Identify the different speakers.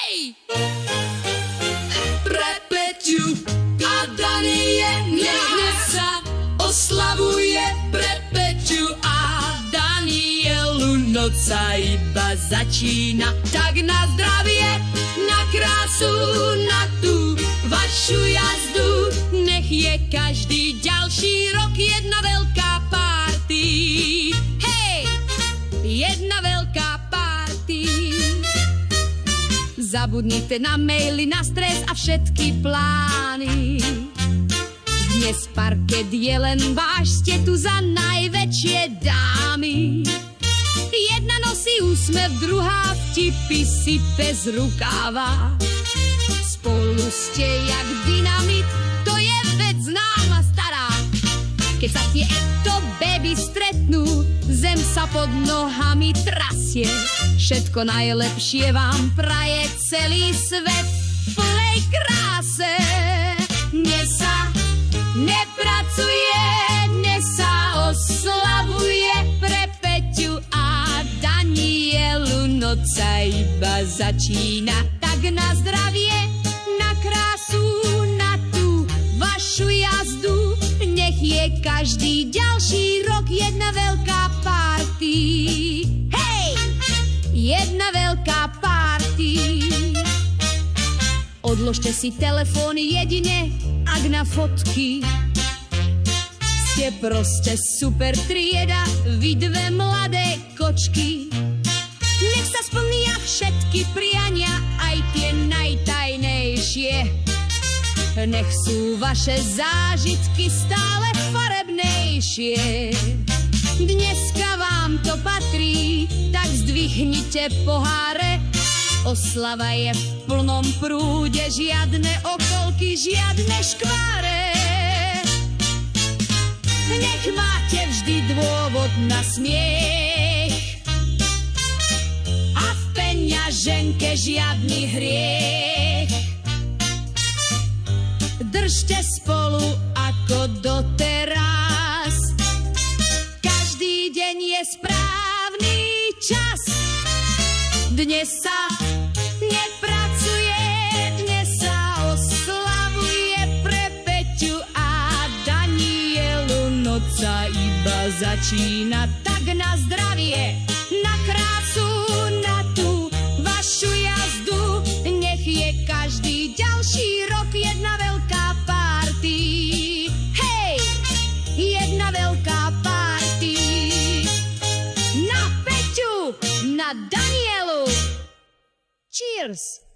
Speaker 1: Hej! Pre Peťu a Danielu dnes sa oslavuje, pre Peťu a Danielu noc sa iba začína. Tak na zdravie, na krásu, na tú vašu jazdu, nech je každý ďalší rok jedna veľká party. Hej! Jedna veľká party. Zabudnite na maily, na stres a všetky plány. Dnes parket je len váš, ste tu za najväčšie dámy. Jedna nosí úsmev, druhá vtipy sype z rukáva. Spolu ste jak dynamit, to je vec známa stará. Keď sa tie baby stretnú, zem sa pod nohami trasie. Všetko najlepšie vám praje celý svet v plnej kráse. Dnes sa nepracuje, dnes sa oslavuje, pre Peťu a Danielu noc sa iba začína. Tak na zdravie, na krásu, na tú vašu jazdu, nech je každý ďalší rok jedna veľká party. Hej! Jedna veľká party. Odložte si telefóny jedine, ak na fotky. Ste proste super trieda, vy dve mladé kočky. Nech sa splnia všetky priania, aj tie najtajnejšie. Nech sú vaše zážitky stále farebnejšie. Dneska vám to patrí, tak zdvihnite poháre. Oslava je v plnom prúde, žiadne okolky, žiadne škváre. Nech máte vždy dôvod na smiech a v peňaženke žiadny hriech. Držte spolu ako doteraz, každý deň je správny čas. Dnes sa nepracuje, dnes sa oslavuje, pre Peťu a Danielu noc sa iba začína. Tak na zdravie, na krásu, na tú vašu jazdu, nech je každý ďalší rok jedna veľká party. Hej! Jedna veľká party. Na Peťu, na Danielu. Cheers!